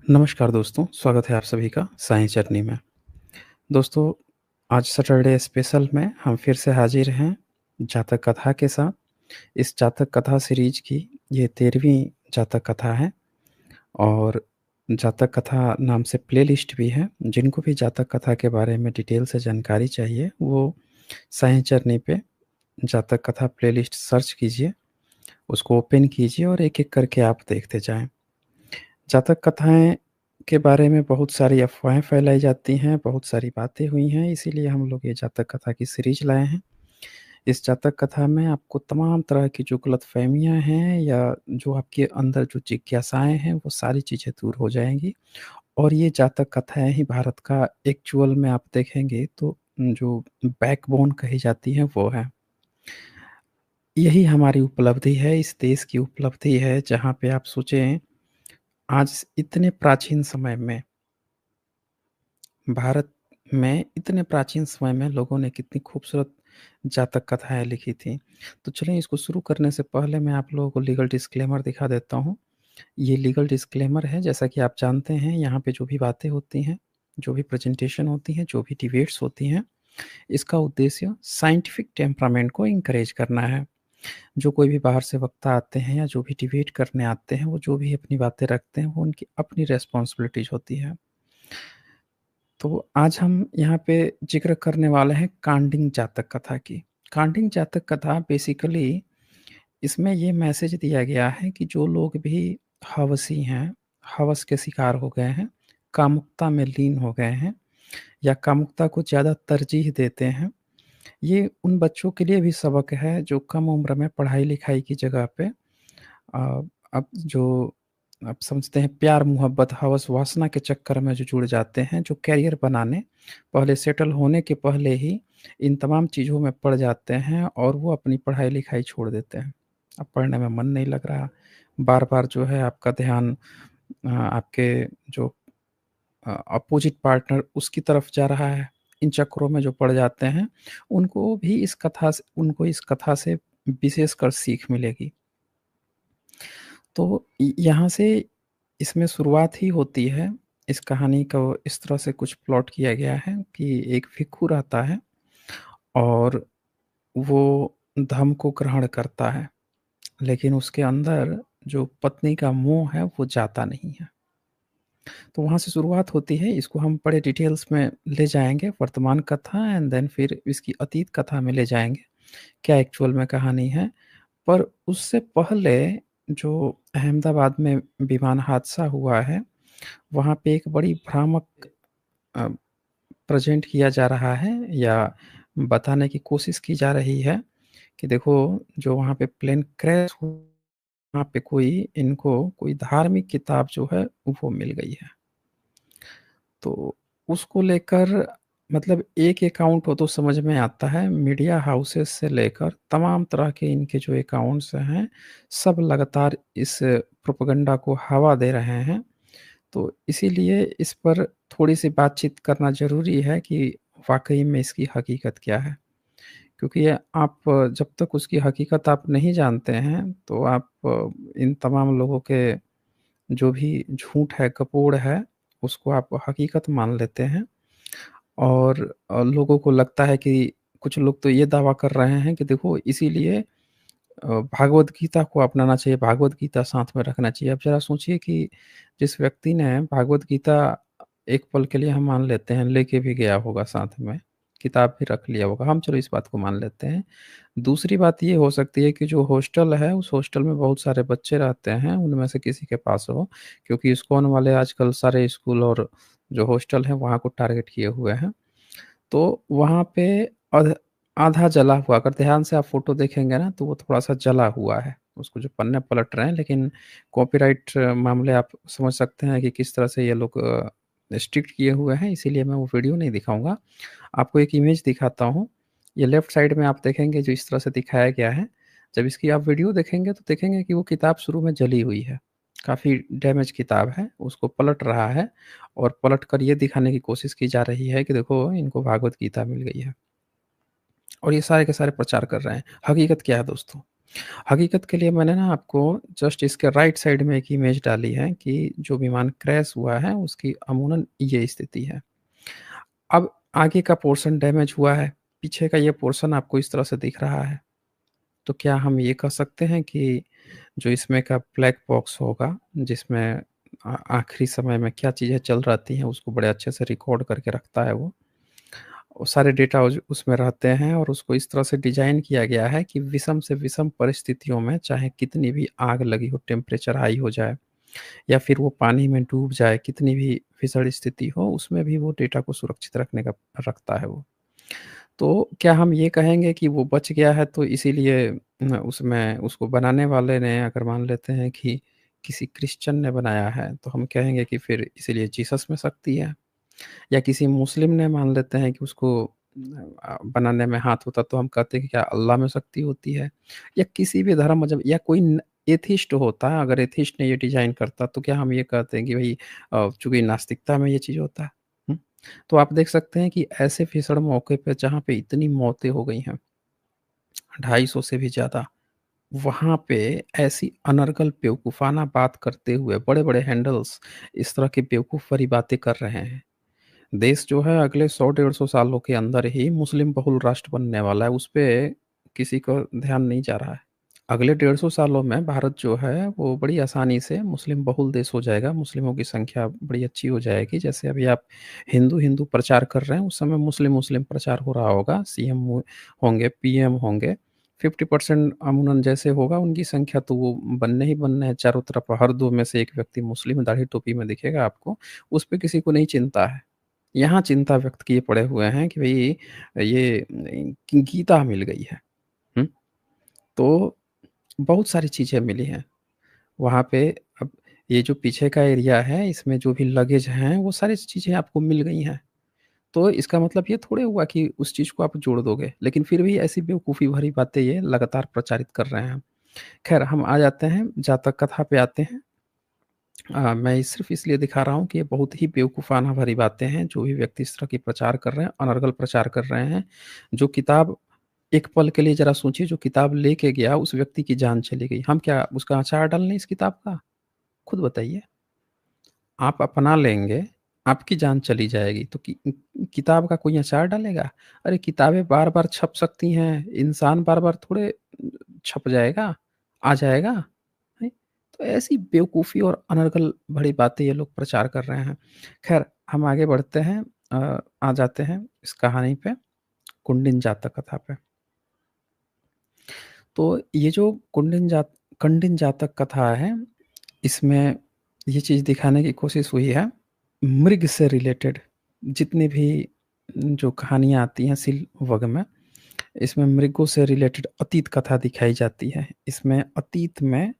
नमस्कार दोस्तों, स्वागत है आप सभी का साइंस जर्नी में। दोस्तों, आज सैटरडे स्पेशल में हम फिर से हाज़िर हैं जातक कथा के साथ। इस जातक कथा सीरीज़ की ये 13वीं जातक कथा है और जातक कथा नाम से प्लेलिस्ट भी है। जिनको भी जातक कथा के बारे में डिटेल से जानकारी चाहिए, वो साइंस जर्नी पे जातक कथा प्लेलिस्ट सर्च कीजिए, उसको ओपन कीजिए और एक-एक करके आप देखते जाएँ। जातक कथाएँ के बारे में बहुत सारी अफ़वाहें फैलाई जाती हैं, बहुत सारी बातें हुई हैं, इसीलिए हम लोग ये जातक कथा की सीरीज़ लाए हैं। इस जातक कथा में आपको तमाम तरह की जो गलतफ़हमियाँ हैं या जो आपके अंदर जो जिज्ञासाएँ हैं, वो सारी चीज़ें दूर हो जाएँगी और ये जातक कथाएँ ही भारत का एक्चुअल में आप देखेंगे तो जो बैकबोन कही जाती है, वो है। यही हमारी उपलब्धि है, इस देश की उपलब्धि है, जहाँ पे आप सोचें आज इतने प्राचीन समय में भारत में इतने प्राचीन समय में लोगों ने कितनी खूबसूरत जातक कथाएँ लिखी थी। तो चलिए इसको शुरू करने से पहले मैं आप लोगों को लीगल डिस्क्लेमर दिखा देता हूँ। ये लीगल डिस्क्लेमर है जैसा कि आप जानते हैं यहाँ पे जो भी बातें होती हैं, जो भी प्रेज़ेंटेशन होती हैं, जो भी डिबेट्स होती हैं, इसका उद्देश्य साइंटिफिक टेम्परामेंट को एनकरेज करना है। जो कोई भी बाहर से वक्ता आते हैं या जो भी डिबेट करने आते हैं, वो जो भी अपनी बातें रखते हैं, वो उनकी अपनी रिस्पॉन्सिबिलिटीज़ होती है। तो आज हम यहाँ पे ज़िक्र करने वाले हैं कांडिन्य जातक कथा की। कांडिन्य जातक कथा बेसिकली इसमें ये मैसेज दिया गया है कि जो लोग भी हवसी हैं, हवस के शिकार हो गए हैं, कामुकता में लीन हो गए हैं या कामुकता को ज़्यादा तरजीह देते हैं, ये उन बच्चों के लिए भी सबक है जो कम उम्र में पढ़ाई-लिखाई की जगह पे अब जो आप समझते हैं प्यार, मोहब्बत, हवस, वासना के चक्कर में जो जुड़ जाते हैं, जो करियर बनाने, पहले सेटल होने के पहले ही इन तमाम चीज़ों में पड़ जाते हैं और वो अपनी पढ़ाई-लिखाई छोड़ देते हैं। अब पढ़ने में मन नहीं लग रहा, बार-बार जो है आपका ध्यान आपके जो अपोज़िट पार्टनर उसकी तरफ जा रहा है। इन चक्करों में जो पड़ जाते हैं, उनको इस कथा से विशेषकर सीख मिलेगी। तो यहाँ से इसमें शुरुआत ही होती है, इस कहानी को इस तरह से कुछ प्लॉट किया गया है कि एक भिक्षु रहता है और वो धर्म को ग्रहण करता है, लेकिन उसके अंदर जो पत्नी का मोह है, वो जाता नहीं है। तो वहाँ से शुरुआत होती है, इसको हम बड़े डिटेल्स में ले जाएँगे, वर्तमान कथा एंड देन फिर इसकी अतीत कथा में ले जाएँगे, क्या एक्चुअल में कहानी है। पर उससे पहले जो अहमदाबाद में विमान हादसा हुआ है, वहाँ पे एक बड़ी भ्रामक अ, प्रेज़ेंट किया जा रहा है या बताने की कोशिश की जा रही है कि देखो जो वहाँ पे प्लेन क्रैश हुआ, वहाँ पे कोई धार्मिक किताब जो है वो मिल गई है। तो उसको लेकर मतलब एक अकाउंट हो तो समझ में आता है, मीडिया हाउसेस से लेकर तमाम तरह के इनके जो अकाउंट्स हैं, सब लगातार इस प्रोपेगेंडा को हवा दे रहे हैं। तो इसीलिए इस पर थोड़ी-सी बातचीत करना ज़रूरी है कि वाक़ई में इसकी हकीकत क्या है? क्योंकि ये आप जब तक उसकी हकीकत आप नहीं जानते हैं, तो आप इन तमाम लोगों के जो भी झूठ है, कपोड़ है, उसको आप हकीकत मान लेते हैं और लोगों को लगता है कि कुछ लोग तो ये दावा कर रहे हैं कि देखो इसीलिए भागवत गीता को अपनाना चाहिए, भागवत गीता साथ में रखना चाहिए। अब ज़रा सोचिए कि जिस व्यक्ति ने भागवत गीता एक पल के लिए हम मान लेते हैं, लेके भी गया होगा साथ में, किताब भी रख लिया होगा, हम चलो इस बात को मान लेते हैं। दूसरी बात ये हो सकती है कि जो हॉस्टल है, उस हॉस्टल में बहुत सारे बच्चे रहते हैं, उनमें से किसी के पास हो, क्योंकि इस्कॉन वाले आजकल सारे स्कूल और जो हॉस्टल हैं, वहाँ को टारगेट किए हुए हैं। तो वहाँ पे अध आधा जला हुआ अगर ध्यान से आप फ़ोटो देखेंगे ना, तो वो थोड़ा-सा जला हुआ है। उसको जो पन्ने पलट रहे हैं, लेकिन कॉपीराइट मामले आप समझ सकते हैं कि किस तरह से ये लोग स्ट्रिक्ट किए हुए हैं, इसीलिए मैं वो वीडियो नहीं दिखाऊँगा। आपको एक इमेज दिखाता हूँ। ये लेफ्ट साइड में आप देखेंगे जो इस तरह से दिखाया गया है। जब इसकी आप वीडियो देखेंगे तो देखेंगे कि वो किताब शुरू में जली हुई है। काफ़ी डैमेज किताब है, उसको पलट रहा है और पलट कर ये दिखाने की कोशिश की जा रही है कि देखो इनको भागवत गीता मिल गई है और ये सारे के सारे प्रचार कर रहे हैं। हकीकत क्या है दोस्तों? हकीकत के लिए मैंने ना आपको जस्ट इसके राइट साइड में एक इमेज डाली है कि जो विमान क्रैश हुआ है उसकी अमूमन ये स्थिति है। अब आगे का पोर्शन डैमेज हुआ है, पीछे का ये पोर्शन आपको इस तरह से दिख रहा है। तो क्या हम ये कह सकते हैं कि जो इसमें का ब्लैक बॉक्स होगा, जिसमें आखिरी समय में क्या चीज़ें चल रहती हैं, उसको बड़े अच्छे से रिकॉर्ड करके रखता है वो सारे डेटा उसमें रहते हैं और उसको इस तरह से डिज़ाइन किया गया है कि विषम से विषम परिस्थितियों में चाहे कितनी भी आग लगी हो, टेम्परेचर हाई हो जाए या फिर वो पानी में डूब जाए, कितनी भी भीषण स्थिति हो, उसमें भी वो डेटा को सुरक्षित रखने का रखता है वो। तो क्या हम ये कहेंगे कि वो बच गया है तो इसीलिए उसमें उसको बनाने वाले ने अगर मान लेते हैं कि किसी क्रिश्चियन ने बनाया है, तो हम कहेंगे कि फिर इसीलिए जीसस में शक्ति है। या किसी मुस्लिम ने मान लेते हैं कि उसको बनाने में हाथ होता, तो हम कहते हैं कि क्या अल्लाह में शक्ति होती है? या किसी भी धर्म मतलब या कोई एथिस्ट होता, अगर एथिस्ट ने ये डिज़ाइन करता, तो क्या हम ये कहते हैं कि भई चूँकि नास्तिकता में ये चीज़ होता है? हुँ? तो आप देख सकते हैं कि ऐसे भीषण मौके पे जहाँ पे इतनी मौतें हो गई हैं, 250 से भी ज़्यादा, वहाँ पे ऐसी अनर्गल बेवकूफ़ाना बात करते हुए बड़े-बड़े हैंडल्स इस तरह की बेवकूफ़ भरी बातें कर रहे हैं। देश जो है अगले 100 डेढ़ 100 सालों के अंदर ही मुस्लिम बहुल राष्ट्र बनने वाला है, उसपे किसी का ध्यान नहीं जा रहा है। अगले 150 सालों में भारत जो है वो बड़ी आसानी से मुस्लिम बहुल देश हो जाएगा, मुस्लिमों की संख्या बड़ी अच्छी हो जाएगी। जैसे अभी आप हिंदू-हिंदू प्रचार कर रहे हैं, उस समय मुस्लिम-मुस्लिम प्रचार हो रहा होगा, सीएम होंगे, पीएम होंगे, 50% अमूमन जैसे होगा उनकी संख्या तो वो बनने ही बनने हैं चारों तरफ, हर 2 में से 1 व्यक्ति मुस्लिम दाढ़ी टोपी में दिखेगा आपको, उस पे किसी को नहीं चिंता है। यहाँ चिंता व्यक्त किए पड़े हुए हैं कि भई ये गीता मिल गई है। हुँ? तो बहुत सारी चीज़ें मिली हैं। वहाँ पे अब ये जो पीछे का एरिया है, इसमें जो भी लगेज हैं, वो सारी चीज़ें आपको मिल गई हैं। तो इसका मतलब ये थोड़े हुआ कि उस चीज़ को आप जोड़ दोगे, लेकिन फिर भी ऐसी बेवकूफ़ी भरी बातें ये लगातार प्रचारित कर रहे हैं। ख़ैर हम आ जाते हैं, जातक कथा पे आते हैं। मैं सिर्फ़ इसलिए दिखा रहा हूँ कि ये बहुत ही बेवकूफ़ाना भरी बातें हैं, जो भी व्यक्ति इस तरह की प्रचार कर रहे हैं, अनर्गल प्रचार कर रहे हैं। जो किताब एक पल के लिए ज़रा सोचिए, जो किताब लेके गया, उस व्यक्ति की जान चली गई। हम क्या उसका अचार डाल लें इस किताब का? खुद बताइए। आप अपना लेंगे, आपकी जान चली जाएगी, तो किताब का कोई अचार डालेगा? अरे! किताबें बार-बार छप सकती हैं, इंसान बार-बार थोड़े छप जाएगा, आ जाएगा। हैं? तो ऐसी बेवकूफ़ी और अनर्गल भरी बातें ये लोग प्रचार कर रहे हैं। ख़ैर हम आगे बढ़ते हैं आ जाते हैं इस कहानी पे, कुंडिन जातक कथा पे। तो ये जो कंडिन जातक कथा है, इसमें ये चीज़ दिखाने की कोशिश हुई है, मृग से रिलेटेड जितनी भी जो कहानियाँ आती हैं सिलवग में, इसमें मृगों से रिलेटेड अतीत कथा दिखाई जाती है। इसमें अतीत में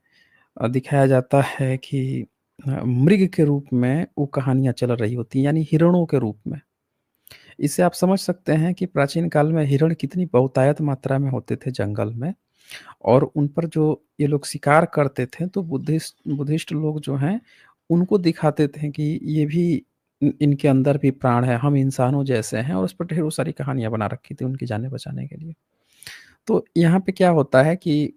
दिखाया जाता है कि मृग के रूप में वो कहानियाँ चल रही होती हैं, यानी हिरणों के रूप में। इससे आप समझ सकते हैं कि प्राचीन काल में हिरण कितनी बहुतायत मात्रा में होते थे जंगल में और उन पर जो ये लोग शिकार करते थे, तो बुद्धिस्ट लोग जो हैं, उनको दिखाते थे कि ये भी इनके अंदर भी प्राण है, हम इंसानों जैसे हैं और उस पर ढेरों सारी कहानियाँ बना रखी थी उनकी जानें बचाने के लिए। तो यहाँ पे क्या होता है कि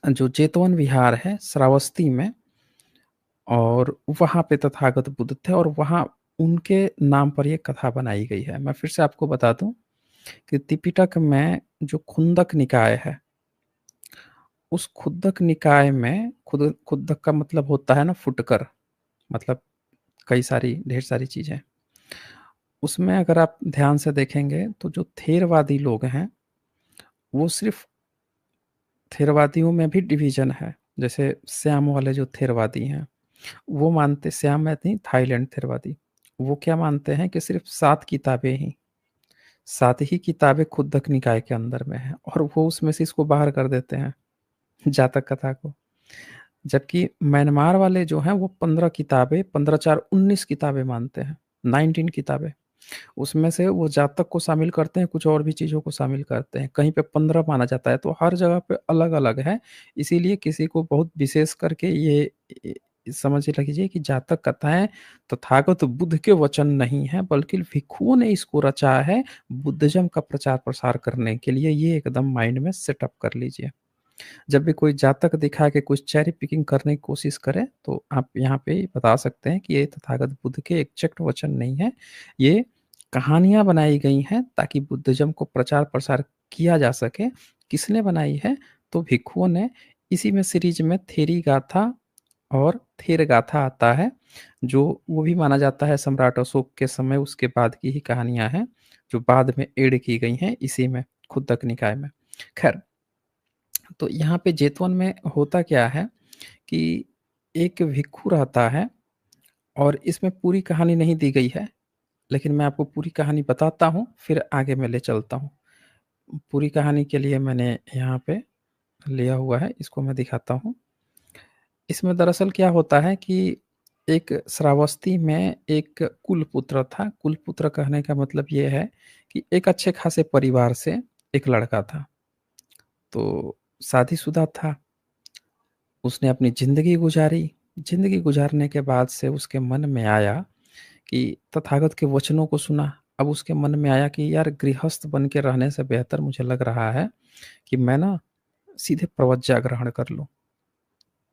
जो जेतवन विहार है श्रावस्ती में और वहाँ पे तथागत बुद्ध थे और वहाँ उनके नाम पर ये कथा बनाई गई है। मैं फिर से आपको बता दूँ कि त्रिपिटक में जो खुंदक निकाय है, उस खुद्दक निकाय में खुद्दक का मतलब होता है ना फुटकर, मतलब कई सारी ढेर सारी चीज़ें। उसमें अगर आप ध्यान से देखेंगे तो जो थेरवादी लोग हैं, वो सिर्फ़ थेरवादियों में भी डिवीज़न है। जैसे श्याम वाले जो थेरवादी हैं, वो मानते श्याम में नहीं थाईलैंड थेरवादी। वो क्या मानते हैं कि सिर्फ़ 7 किताबें ही 7 ही किताबें खुद्दक निकाय के अंदर में हैं और वो उसमें से इसको बाहर कर देते हैं, जातक कथा को। जबकि म्यांमार वाले जो हैं वो 15 किताबें 15-4 19 किताबें मानते हैं, 19 किताबें। उसमें से वो जातक को शामिल करते हैं, कुछ और भी चीज़ों को शामिल करते हैं। कहीं पे 15 माना जाता है, तो हर जगह पे अलग-अलग है। इसीलिए किसी को बहुत विशेष करके ये समझ लीजिए कि जातक कथाएँ तथागत बुद्ध के वचन नहीं हैं, बल्कि भिक्षुओं ने इसको रचा है बुद्धिज़्म का प्रचार-प्रसार करने के लिए। ये एकदम माइंड में सेटअप कर लीजिए। जब भी कोई जातक दिखा के कुछ चेरी पिकिंग करने की कोशिश करे, तो आप यहाँ पे बता सकते हैं कि ये तथागत बुद्ध के एग्ज़ैक्ट वचन नहीं है। ये कहानियाँ बनाई गई हैं ताकि बुद्धिज़्म को प्रचार-प्रसार किया जा सके। किसने बनाई है? तो भिक्षुओं ने। इसी में सीरीज़ में थेरीगाथा और थेरगाथा आता है, जो वो भी माना जाता है सम्राट अशोक के समय उसके बाद की ही कहानियाँ हैं, जो बाद में ऐड की गई हैं इसी में, खुद्दक निकाय में। ख़ैर, तो यहाँ पे जेतवन में होता क्या है कि एक भिक्षु रहता है और इसमें पूरी कहानी नहीं दी गई है, लेकिन मैं आपको पूरी कहानी बताता हूँ, फिर आगे मैं ले चलता हूँ। पूरी कहानी के लिए मैंने यहाँ पे लिया हुआ है, इसको मैं दिखाता हूँ। इसमें दरअसल क्या होता है कि एक श्रावस्ती में एक कुलपुत्र था। कुलपुत्र कहने का मतलब ये है कि एक अच्छे खासे परिवार से एक लड़का था। तो शादीशुदा था। उसने अपनी ज़िंदगी गुज़ारी। ज़िंदगी गुज़ारने के बाद से उसके मन में आया कि तथागत के वचनों को सुना। अब उसके मन में आया कि यार गृहस्थ बन के रहने से बेहतर मुझे लग रहा है कि मैं ना सीधे प्रवज्ञा ग्रहण कर लूँ।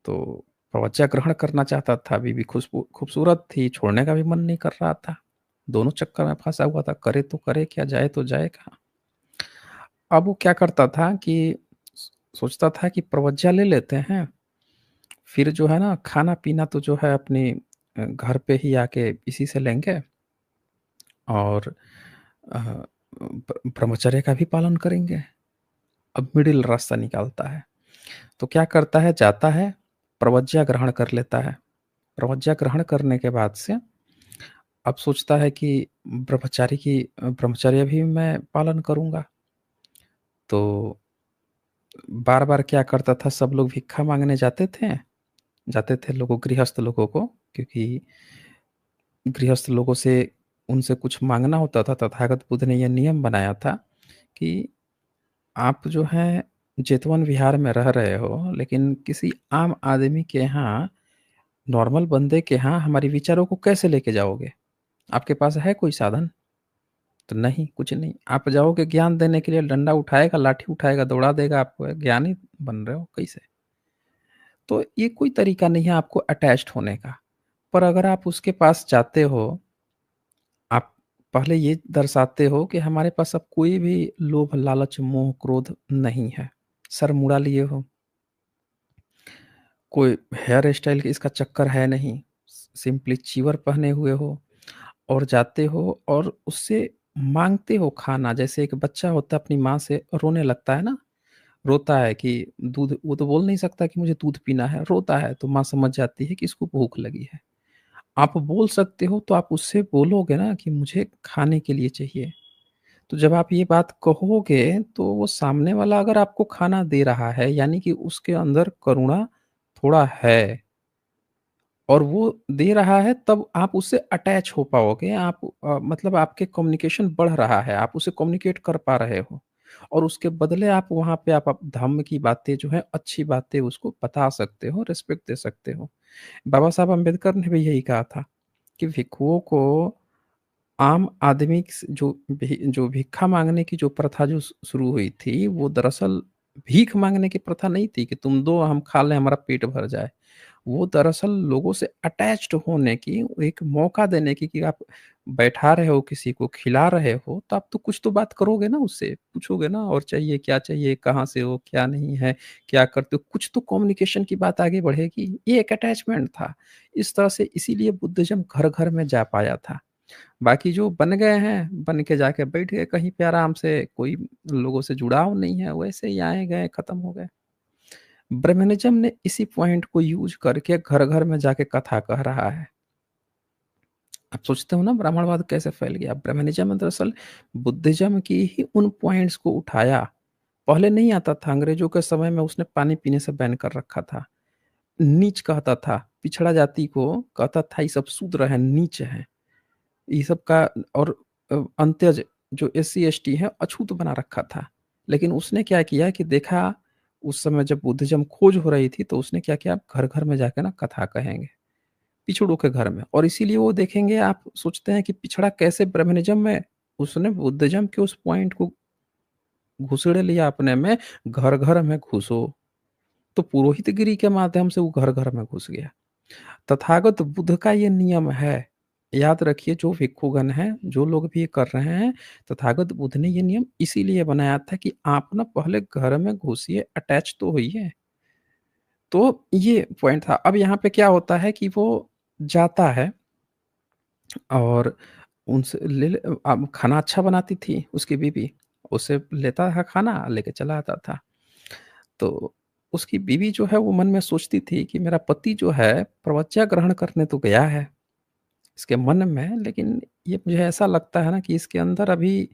तो प्रवज्ञा ग्रहण करना चाहता था, बीवी खूबसूरत थी, छोड़ने का भी मन नहीं कर रहा था। दोनों चक्कर में फँसा हुआ था, करे तो करे क्या, जाए तो जाए कहाँ? अब वो क्या करता था कि सोचता था कि प्रवज्ञा ले लेते हैं, फिर जो है ना खाना-पीना तो जो है अपनी घर पे ही आके इसी से लेंगे और अ, ब्रह्मचर्य का भी पालन करेंगे। अब मिडिल रास्ता निकालता है। तो क्या करता है, जाता है, प्रवज्ञा ग्रहण कर लेता है। प्रवज्ञा ग्रहण करने के बाद से अब सोचता है कि ब्रह्मचर्य भी मैं पालन करूँगा। तो बार-बार क्या करता था, सब लोग भिक्षा माँगने जाते थे लोगों गृहस्थ लोगों को, क्योंकि गृहस्थ लोगों से उनसे कुछ माँगना होता था। तथागत बुद्ध ने यह नियम बनाया था कि आप जो हैं जेतवन विहार में रह रहे हो, लेकिन किसी आम आदमी के यहाँ, नॉर्मल बंदे के यहाँ हमारे विचारों को कैसे लेके जाओगे? आपके पास है कोई साधन? तो नहीं, कुछ नहीं। आप जाओगे ज्ञान देने के लिए, डंडा उठाएगा, लाठी उठाएगा, दौड़ा देगा आपको, ज्ञानी बन रहे हो कैसे? तो ये कोई तरीका नहीं है आपको अटैच्ड होने का। पर अगर आप उसके पास जाते हो, आप पहले ये दर्शाते हो कि हमारे पास अब कोई भी लोभ, लालच, मोह, क्रोध नहीं है। सर मुड़ा लिए हो, कोई हेयर स्टाइल का इसका चक्कर है नहीं, सिंपली चीवर पहने हुए हो और जाते हो और उससे माँगते हो खाना। जैसे एक बच्चा होता है अपनी माँ से रोने लगता है ना, रोता है कि दूध, वो तो बोल नहीं सकता कि मुझे दूध पीना है, रोता है तो माँ समझ जाती है कि इसको भूख लगी है। आप बोल सकते हो तो आप उससे बोलोगे ना कि मुझे खाने के लिए चाहिए। तो जब आप ये बात कहोगे तो वो सामने वाला अगर आपको खाना दे रहा है, यानी कि उसके अंदर करुणा थोड़ा है और वो दे रहा है, तब आप उससे अटैच हो पाओगे। आप मतलब आपके कम्युनिकेशन बढ़ रहा है, आप उससे कम्युनिकेट कर पा रहे हो और उसके बदले आप वहाँ पे आप धम्म की बातें जो हैं, अच्छी बातें उसको बता सकते हो, रिस्पेक्ट दे सकते हो। बाबा साहब अम्बेडकर ने भी यही कहा था कि भिक्षुओं को आम आदमी जो भिक्षा माँगने की जो प्रथा जो शुरू हुई थी, वो दरअसल भीख माँगने की प्रथा नहीं थी कि तुम दो हम खा लें हमारा पेट भर जाए। वो दरअसल लोगों से अटैच्ड होने की, एक मौका देने की, कि आप बैठा रहे हो किसी को, खिला रहे हो, तो आप तो कुछ तो बात करोगे ना उससे, पूछोगे ना और चाहिए, क्या चाहिए, कहाँ से हो, क्या नहीं है, क्या करते हो? कुछ तो कम्युनिकेशन की बात आगे बढ़ेगी। ये एक अटैचमेंट था। इस तरह से इसीलिए बुद्धिज़्म घर-घर में जा पाया था। बाकी जो बन गए हैं, बन के जाके बैठ गए कहीं पे आराम से, कोई लोगों से जुड़ाव नहीं है, वैसे ही आए गए, खत्म हो गए। ब्रह्मनिज़्म ने इसी पॉइंट को यूज़ करके घर-घर में जाके कथा कह रहा है। आप सोचते हो ना ब्राह्मणवाद कैसे फैल गया? ब्रह्मनिज़्म ने दरअसल बुद्धिज़्म की ही उन पॉइंट्स को उठाया। पहले नहीं आता था, अंग्रेज़ों के समय में उसने पानी पीने से बैन कर रखा था। नीच कहता था, पिछड़ा जाति को कहता था ये सब शूद्र हैं, नीच हैं। ये सब का और अंत्यज जो एससी-एसटी हैं अछूत बना रखा था। लेकिन उसने क्या किया कि देखा, उस समय जब बुद्धिज़्म खोज हो रही थी तो उसने क्या किया, घर-घर में जाके ना कथा कहेंगे, पिछड़ों के घर में, और इसीलिए वो देखेंगे, आप सोचते हैं कि पिछड़ा कैसे ब्रह्मनिज़्म में, उसने बुद्धिज़्म के उस पॉइंट को घुसेड़ लिया अपने में, घर-घर में घुसो। तो पुरोहितगिरी के माध्यम से वो घर-घर में घुस गया। तथागत बुद्ध का ये नियम है, याद रखिए जो भिक्षुगण हैं, जो लोग भी ये कर रहे हैं, तथागत बुद्ध ने ये नियम इसीलिए बनाया था कि आप ना पहले घर में घुसिए, अटैच तो होइए। तो ये पॉइंट था। अब यहाँ पे क्या होता है कि वो जाता है और उनसे अब खाना अच्छा बनाती थी उसकी बीवी, उससे लेता था खाना, लेके चला आता था। तो उसकी बीवी जो है वो मन में सोचती थी कि मेरा पति जो है प्रवज्ञा ग्रहण करने तो गया है, इसके मन में, लेकिन ये मुझे ऐसा लगता है ना कि इसके अंदर अभी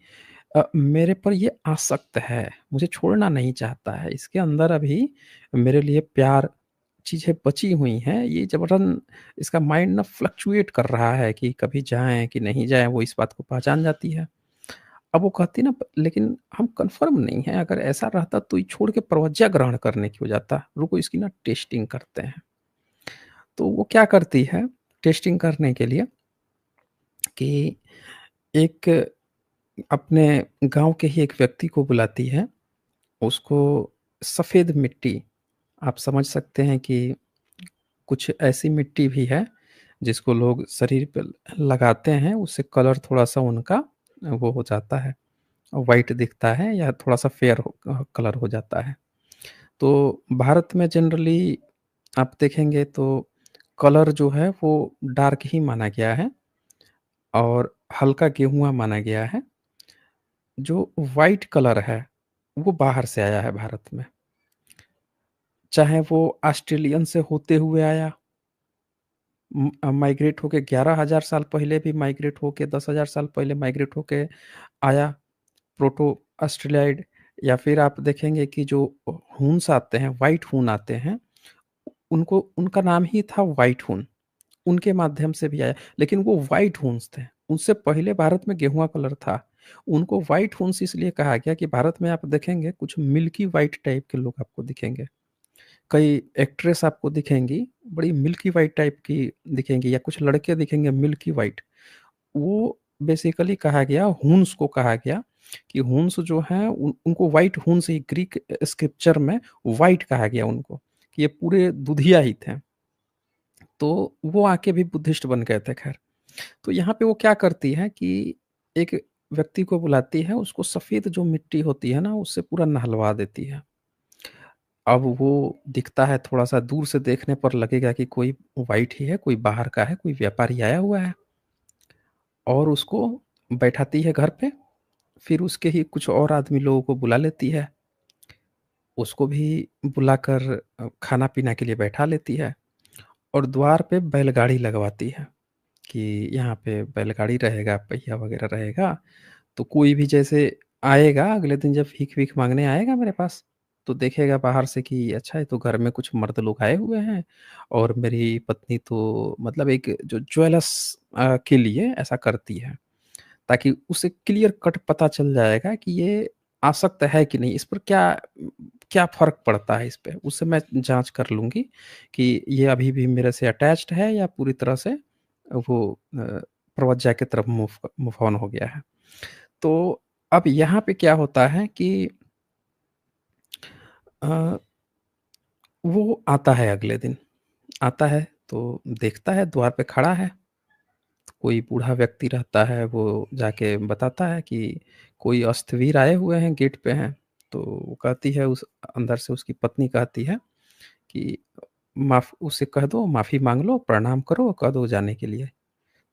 मेरे पर ये आसक्त है, मुझे छोड़ना नहीं चाहता है। इसके अंदर अभी मेरे लिए प्यार चीज़ें बची हुई हैं, ये ज़बरन इसका माइंड ना फ्लक्चुएट कर रहा है कि कभी जाएँ कि नहीं जाएँ, वो इस बात को पहचान जाती है। अब वो कहती ना लेकिन हम कन्फर्म नहीं हैं, अगर ऐसा रहता तो ये छोड़ के प्रवज्ञा ग्रहण करने क्यों जाता? रुको इसकी ना टेस्टिंग करते हैं। तो वो क्या करती है टेस्टिंग करने के लिए कि एक अपने गाँव के ही एक व्यक्ति को बुलाती है, उसको सफ़ेद मिट्टी आप समझ सकते हैं कि कुछ ऐसी मिट्टी भी है, जिसको लोग शरीर पे लगाते हैं, उससे कलर थोड़ा-सा उनका वो हो जाता है, व्हाइट दिखता है या थोड़ा-सा फेयर कलर हो जाता है। तो भारत में जनरली आप देखेंगे तो कलर जो है वो डार्क ही माना गया है और हल्का गेहुआ माना गया है। जो व्हाइट कलर है, वो बाहर से आया है भारत में। चाहे वो ऑस्ट्रेलियन से होते हुए आया, माइग्रेट होके 11,000 साल पहले भी माइग्रेट होके 10,000 साल पहले माइग्रेट होके आया, प्रोटो ऑस्ट्रेलियाइड, या फिर आप देखेंगे कि जो हून्स आते हैं, व्हाइट हून आते हैं, उनको उनका नाम ही था व्हाइट हून, उनके माध्यम से भी आया, लेकिन वो व्हाइट हून्स थे। उनसे पहले भारत में गेहुआ कलर था। उनको व्हाइट हून्स इसलिए कहा गया कि भारत में आप देखेंगे कुछ मिल्की व्हाइट टाइप के लोग आपको दिखेंगे। कई एक्ट्रेस आपको दिखेंगी, बड़ी मिल्की व्हाइट टाइप की दिखेंगी, या कुछ लड़के दिखेंगे मिल्की व्हाइट। वो बेसिकली कहा गया, हून्स को कहा गया कि हून्स जो हैं उनको व्हाइट हून्स ही ग्रीक स्क्रिप्चर में व्हाइट कहा गया उनको, कि ये पूरे दुधिया ही थे। तो वो आके भी बुद्धिस्ट बन गए थे खैर। तो यहाँ पे वो क्या करती हैं कि एक व्यक्ति को बुलाती है, उसको सफ़ेद जो मिट्टी होती है ना, उससे पूरा नहलवा देती है। अब वो दिखता है, थोड़ा-सा दूर से देखने पर लगेगा कि कोई व्हाइट ही है, कोई बाहर का है, कोई व्यापारी आया हुआ है, और उसको बैठाती है घर पे, फिर उसके ही कुछ और आदमी लोगों को बुला लेती है, उसको भी बुलाकर खाना-पीना के लिए बैठा लेती है और द्वार पे बैलगाड़ी लगवाती है कि यहाँ पे बैलगाड़ी रहेगा, पहिया वगैरह रहेगा, तो कोई भी जैसे आएगा, अगले दिन जब भीख-वीख माँगने आएगा मेरे पास, तो देखेगा बाहर से कि अच्छा ये तो घर में कुछ मर्द लोग आए हुए हैं और मेरी पत्नी तो मतलब एक जो ज्वेलर्स के लिए ऐसा करती है, ताकि उसे क्लियर कट पता चल जाएगा कि ये आसक्त है कि नहीं, इस पर क्या फ़र्क पड़ता है इस पे, उससे मैं जाँच कर लूँगी कि ये अभी भी मेरे से अटैच्ड है या पूरी तरह से वो प्रवज्जा की तरफ मूव ऑन हो गया है। तो अब यहाँ पे क्या होता है कि अ, वो आता है अगले दिन, आता है तो देखता है द्वार पे खड़ा है, कोई बूढ़ा व्यक्ति रहता है, वो जाके बताता है कि कोई अस्तवीर आए हुए हैं, गेट पे हैं। तो वो कहती है, उस अंदर से उसकी पत्नी कहती है कि माफ़ उसे कह दो, माफ़ी माँग लो, प्रणाम करो, कह दो जाने के लिए।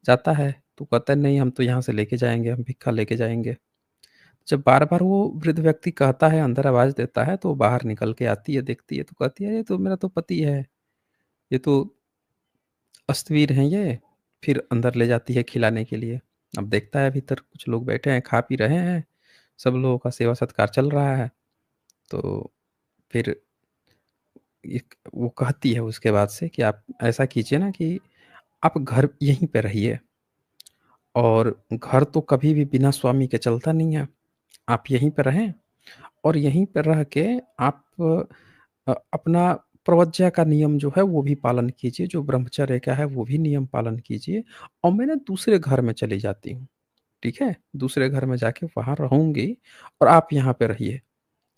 जाता है, तो कहता है नहीं हम तो यहाँ से लेके जाएँगे, हम भिक्षा लेके जाएँगे। जब बार-बार वो वृद्ध व्यक्ति कहता है, अंदर आवाज़ देता है, तो वो बाहर निकल के आती है, देखती है, तो कहती है, "ये तो मेरा तो पति है, ये तो अस्तवीर हैं ये।" फिर अंदर ले जाती है खिलाने के लिए। अब देखता है भीतर कुछ लोग बैठे हैं, खा पी रहे हैं, सब लोगों का सेवा-सत्कार चल रहा है। तो फिर एक वो कहती है उसके बाद से कि आप ऐसा कीजिए ना कि आप घर यहीं पे रहिए, और घर तो कभी भी बिना स्वामी के चलता नहीं है। आप यहीं पे रहें और यहीं पे रह के आप अपना प्रवज्या का नियम जो है वो भी पालन कीजिए, जो ब्रह्मचर्य का है वो भी नियम पालन कीजिए, और मैं ना दूसरे घर में चली जाती हूँ, ठीक है? दूसरे घर में जाके वहाँ रहूँगी और आप यहाँ पे रहिए।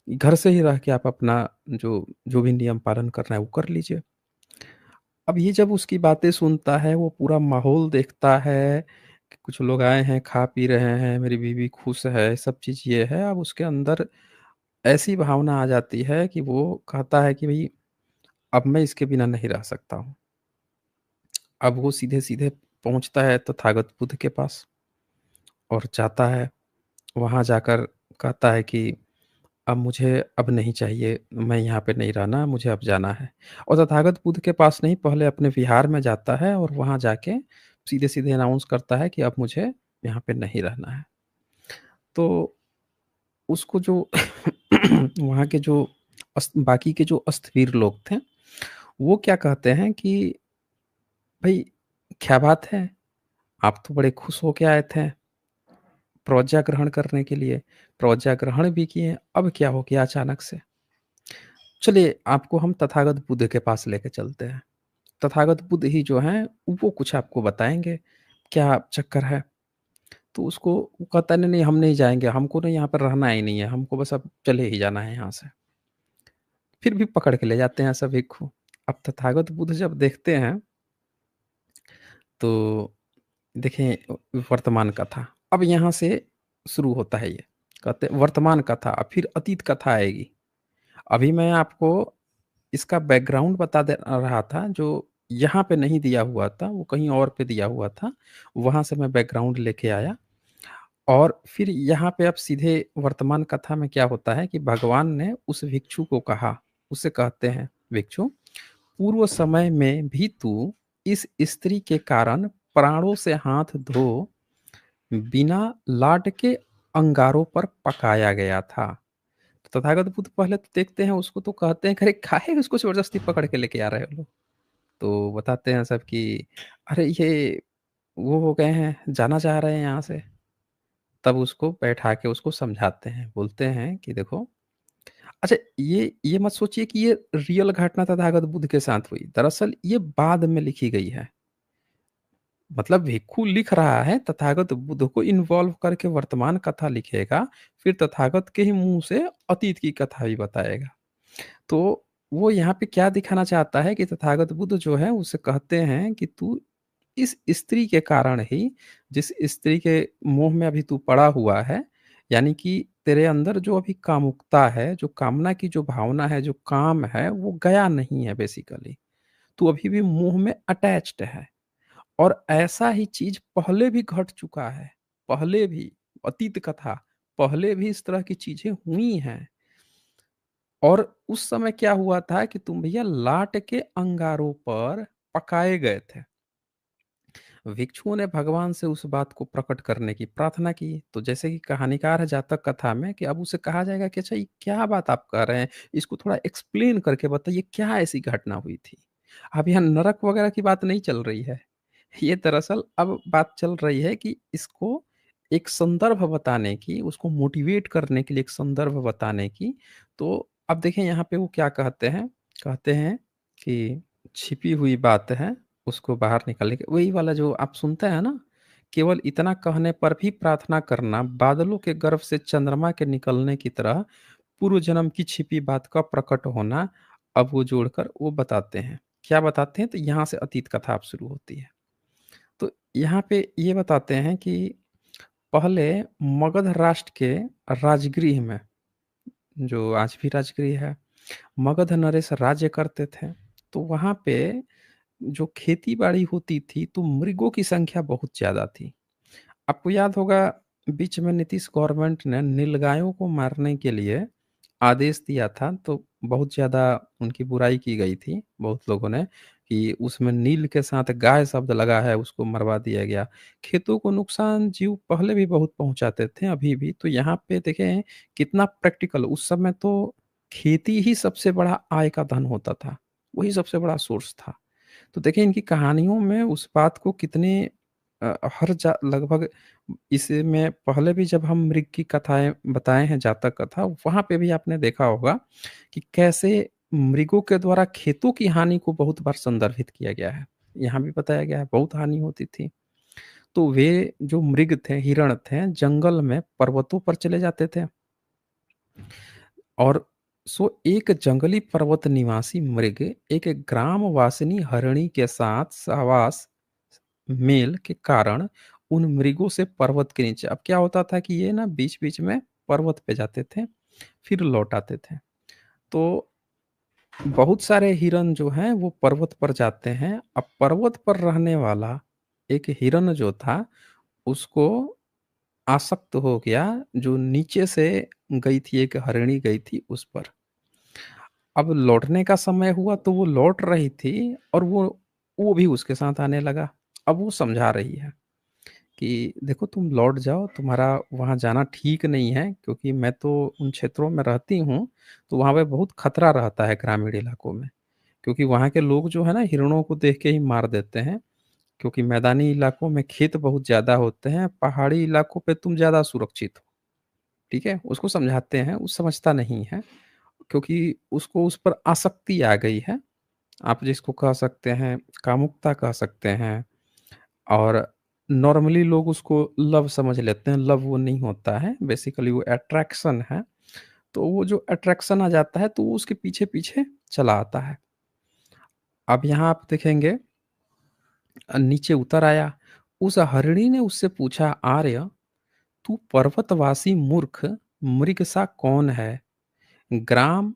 घर से ही रह के आप अपना जो जो भी नियम पालन करना है वो कर लीजिए। अब ये जब उसकी बातें सुनता है, वो पूरा माहौल देखता है कि कुछ लोग आए हैं, खा पी रहे हैं, मेरी बीवी खुश है, सब चीज़ ये है। अब उसके अंदर ऐसी भावना आ जाती है कि वो कहता है कि भई अब मैं इसके बिना नहीं रह सकता हूँ। अब वो सीधे-सीधे पहुँचता है तथागत बुद्ध के पास और जाता है, वहाँ जाकर कहता है कि अब नहीं चाहिए, मैं यहाँ पे नहीं रहना, मुझे अब जाना है। और तथागत बुद्ध के पास नहीं, पहले अपने विहार में जाता है और वहाँ जाके सीधे-सीधे अनाउंस करता है कि अब मुझे यहाँ पे नहीं रहना है। तो उसको जो वहाँ के जो बाकी के जो अस्थवीर लोग थे, वो क्या कहते हैं कि भई क्या बात है? आप तो बड़े खुश होके आए थे प्रज्ञा ग्रहण करने के लिए, प्रज्ञा ग्रहण भी किए, अब क्या हो गया अचानक से? चलिए आपको हम तथागत बुद्ध के पास लेके चलते हैं। तथागत बुद्ध ही जो हैं, वो कुछ आपको बताएँगे, क्या चक्कर है। तो उसको वो कहता है, नहीं, नहीं हम नहीं जाएँगे, हमको ना यहाँ पर रहना ही नहीं है, हमको बस अब चले ही जाना है यहाँ से। फिर भी पकड़ के ले जाते हैं सभी को। अब तथागत बुद्ध जब देखते हैं, तो देखें वर्तमान कथा। अब यहाँ से शुरू होता है ये। कहते हैं वर्तमान कथा, फिर अतीत कथा आएगी। अभी मैं आपको इसका बैकग्राउंड बता दे रहा था, जो यहाँ पे नहीं दिया हुआ था, वो कहीं और पे दिया हुआ था। वहाँ से मैं बैकग्राउंड लेके आया और फिर यहाँ पे अब सीधे वर्तमान कथा में क्या होता है कि भगवान ने उस भिक्षु को कहा, उसे कहते हैं, "भिक्षु, पूर्व समय में भी तू इस स्त्री के कारण प्राणों से हाथ धो बिना लाड के अंगारों पर पकाया गया था।" तो तथागत बुद्ध पहले तो देखते हैं उसको, तो कहते हैं, "अरे काहे उसको ज़बरदस्ती पकड़ के लेके आ रहे हो लोग?" तो बताते हैं सब कि अरे ये वो हो गए हैं, जाना चाह रहे हैं यहाँ से। तब उसको बैठा के उसको समझाते हैं, बोलते हैं कि देखो, अच्छा, ये मत सोचिए कि ये रियल घटना तथागत बुद्ध के साथ हुई। दरअसल ये बाद में लिखी गई है। मतलब भिक्खु लिख रहा है, तथागत बुद्ध को इन्वॉल्व करके वर्तमान कथा लिखेगा, फिर तथागत के ही मुँह से अतीत की कथा भी बताएगा। तो वो यहाँ पे क्या दिखाना चाहता है कि तथागत बुद्ध जो है उसे कहते हैं कि तू इस स्त्री के कारण ही, जिस स्त्री के मोह में अभी तू पड़ा हुआ है, यानी कि तेरे अंदर जो अभी कामुकता है, जो कामना की जो भावना है, जो काम है, वो गया नहीं है बेसिकली। तू अभी भी मोह में अटैच्ड है और ऐसा ही चीज़ पहले भी घट चुका है। पहले भी, अतीत कथा, पहले भी इस तरह की चीज़ें हुई हैं। और उस समय क्या हुआ था कि तुम भैया लाट के अंगारों पर पकाए गए थे। भिक्षुओं ने भगवान से उस बात को प्रकट करने की प्रार्थना की। तो जैसे कि कहानीकार है जातक कथा में, कि अब उसे कहा जाएगा कि अच्छा ये क्या बात आप कह रहे हैं? इसको थोड़ा एक्सप्लेन करके बताइए, क्या ऐसी घटना हुई थी? अब यहाँ नरक वगैरह की बात नहीं चल रही है। ये दरअसल अब बात चल रही है कि इसको एक संदर्भ बताने की, उसको मोटिवेट करने के लिए एक संदर्भ बताने की। तो अब देखें यहाँ पे वो क्या कहते हैं कि छिपी हुई बात है, उसको बाहर निकालने के, वही वाला जो आप सुनते हैं ना, केवल इतना कहने पर भी प्रार्थना करना, बादलों के गर्भ से चंद्रमा के निकलने की तरह पूर्व जन्म की छिपी बात का प्रकट होना। अब वो जोड़कर वो बताते हैं। क्या बताते हैं? तो यहाँ से अतीत कथा अब शुरू होती है। तो यहाँ पे ये बताते हैं कि पहले मगध राष्ट्र के राजगृह में, जो आज भी राजगृह है, मगध नरेश राज्य करते थे। तो वहाँ पे जो खेती-बाड़ी होती थी, तो मृगों की संख्या बहुत ज़्यादा थी। आपको याद होगा, बीच में नीतीश गवर्नमेंट ने नीलगायों को मारने के लिए आदेश दिया था, तो बहुत ज़्यादा उनकी बुराई की गई थी, बहुत लोगों ने, कि उसमें नील के साथ गाय शब्द लगा है, उसको मरवा दिया गया। खेतों को नुकसान जीव पहले भी बहुत पहुँचाते थे, अभी भी। तो यहाँ पे देखें कितना प्रैक्टिकल, उस समय तो खेती ही सबसे बड़ा आय का धन होता था, वही सबसे बड़ा सोर्स था। तो देखिए इनकी कहानियों में उस बात को कितने हर जा लगभग, इसमें पहले भी जब हम मृग की कथाएँ बताए हैं, जातक कथा, वहाँ पे भी आपने देखा होगा कि कैसे मृगों के द्वारा खेतों की हानि को बहुत बार संदर्भित किया गया है। यहाँ भी बताया गया है, बहुत हानि होती थी। तो वे जो मृग थे, हिरण थे, जंगल में पर्वतों पर चले जाते थे। और सो एक जंगली पर्वत निवासी मृग एक ग्रामवासिनी हरिणी के साथ सहवास मेल के कारण उन मृगों से पर्वत के नीचे अब क्या होता था कि ये ना बीच-बीच में पर्वत पे जाते थे, फिर लौट आते थे। तो बहुत सारे हिरन जो हैं वो पर्वत पर जाते हैं। अब पर्वत पर रहने वाला एक हिरन जो था, उसको आसक्त हो गया जो नीचे से गई थी, एक हरिणी गई थी उस पर। अब लौटने का समय हुआ तो वो लौट रही थी और वो भी उसके साथ आने लगा। अब वो समझा रही है कि देखो तुम लौट जाओ, तुम्हारा वहाँ जाना ठीक नहीं है क्योंकि मैं तो उन क्षेत्रों में रहती हूँ, तो वहाँ पे बहुत खतरा रहता है ग्रामीण इलाकों में। क्योंकि वहाँ के लोग जो है ना हिरणों को देख के ही मार देते हैं, क्योंकि मैदानी इलाकों में खेत बहुत ज़्यादा होते हैं, पहाड़ी इलाकों पे तुम ज़्यादा सुरक्षित हो, ठीक है? उसको समझाते हैं, वो समझता नहीं है, क्योंकि उसको उस पर आसक्ति आ गई है। आप जिसको कह सकते हैं कामुकता कह सकते हैं और नॉर्मली लोग उसको लव समझ लेते हैं, लव वो नहीं होता है, बेसिकली वो अट्रैक्शन है। तो वो जो अट्रैक्शन आ जाता है तो वो उसके पीछे-पीछे चला आता है। अब यहाँ आप देखेंगे नीचे उतर आया, उस हरिणी ने उससे पूछा, "आर्य, तू पर्वतवासी मूर्ख मृग सा कौन है? ग्राम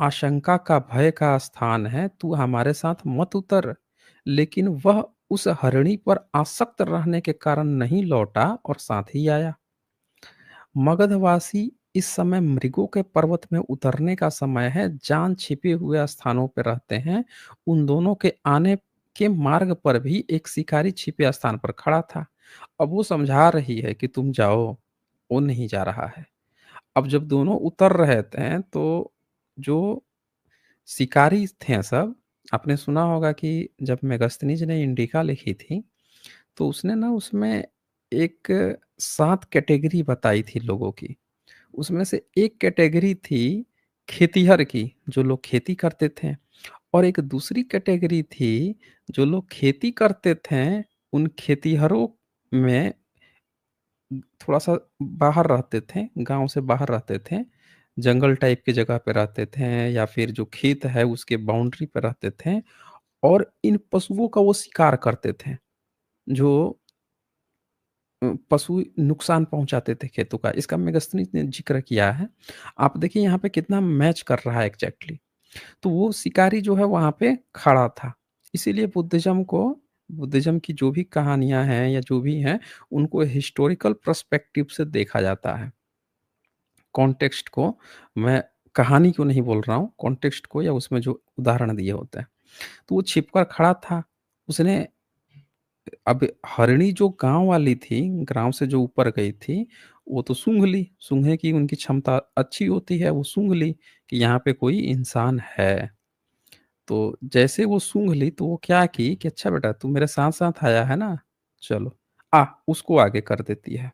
आशंका का भय का स्थान है, तू हमारे साथ मत उतर।" लेकिन वह उस हरिणी पर आसक्त रहने के कारण नहीं लौटा और साथ ही आया। मगधवासी इस समय मृगों के पर्वत में उतरने का समय है, जान छिपे हुए स्थानों पर रहते हैं। उन दोनों के आने के मार्ग पर भी एक शिकारी छिपे स्थान पर खड़ा था। अब वो समझा रही है कि तुम जाओ, वो नहीं जा रहा है। अब जब दोनों उतर रहे थे तो जो शिकारी थे सब, आपने सुना होगा कि जब मेगास्थनीज ने इंडिका लिखी थी, तो उसने ना उसमें एक 7 कैटेगरी बताई थी लोगों की। उसमें से एक कैटेगरी थी खेतिहर की, जो लोग खेती करते थे और एक दूसरी कैटेगरी थी, जो लोग खेती करते थे, उन खेतिहरों में थोड़ा-सा बाहर रहते थे, गाँव से बाहर रहते थे, जंगल टाइप की जगह पे रहते थे या फिर जो खेत है उसके बाउंड्री पे रहते थे और इन पशुओं का वो शिकार करते थे, जो पशु नुकसान पहुँचाते थे खेतों का। इसका मेगास्थनीज ने ज़िक्र किया है। आप देखिए यहाँ पे कितना मैच कर रहा है एग्ज़ैक्टली। तो वो शिकारी जो है वहाँ पे खड़ा था। इसीलिए बुद्धिज़्म की जो भी कहानियाँ हैं या जो भी हैं, उनको हिस्टोरिकल पर्सपेक्टिव से देखा जाता है। कॉन्टेक्स्ट को मैं कहानी को नहीं बोल रहा हूँ, कॉन्टेक्स्ट को या उसमें जो उदाहरण दिए होते हैं। तो वो छिपकर खड़ा था। उसने अब हरिणी जो गाँव वाली थी, गाँव से जो ऊपर गई थी, वो तो सूँघ ली, सूँघने की उनकी क्षमता अच्छी होती है, वो सूँघ ली कि यहाँ पे कोई इंसान है। तो जैसे वो सूँघ ली तो वो क्या की कि अच्छा बेटा तू मेरे साथ-साथ आया है ना, चलो, उसको आगे कर देती है,